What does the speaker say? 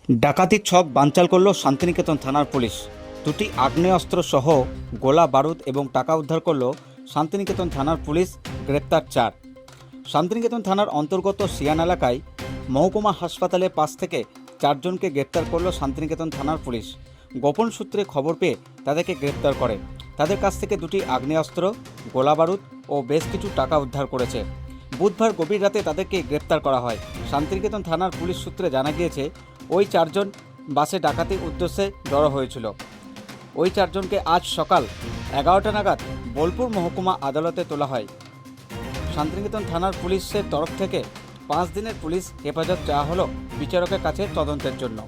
ডাকাতির ছক বানচাল করল শান্তিনিকেতন থানার পুলিশ। দুটি আগ্নেয়াস্ত্র সহ গোলা বারুদ এবং টাকা উদ্ধার করল শান্তিনিকেতন থানার পুলিশ। গ্রেপ্তার 4। শান্তিনিকেতন থানার অন্তর্গত সিয়ান এলাকায় মহকুমা হাসপাতালের পাশ থেকে 4 জনকে গ্রেপ্তার করল শান্তিনিকেতন থানার পুলিশ। গোপন সূত্রে খবর পেয়ে তাদেরকে গ্রেপ্তার করে। তাদের কাছ থেকে দুটি আগ্নেয়াস্ত্র, গোলা বারুদ ও বেশ কিছু টাকা উদ্ধার করেছে। বুধবার গভীর রাতে তাদেরকে গ্রেপ্তার করা হয়। শান্তিনিকেতন থানার পুলিশ সূত্রে জানা গিয়েছে, ওই 4 জন বাসে ডাকাতির উদ্দেশ্যে জড়ো হয়েছিল। ওই 4 জনকে আজ সকাল 11টা নাগাদ বোলপুর মহকুমা আদালতে তোলা হয়। শান্তিনিকেতন থানার পুলিশের তরফ থেকে 5 দিনের পুলিশ হেফাজত চাওয়া হলো বিচারকের কাছে তদন্তের জন্য।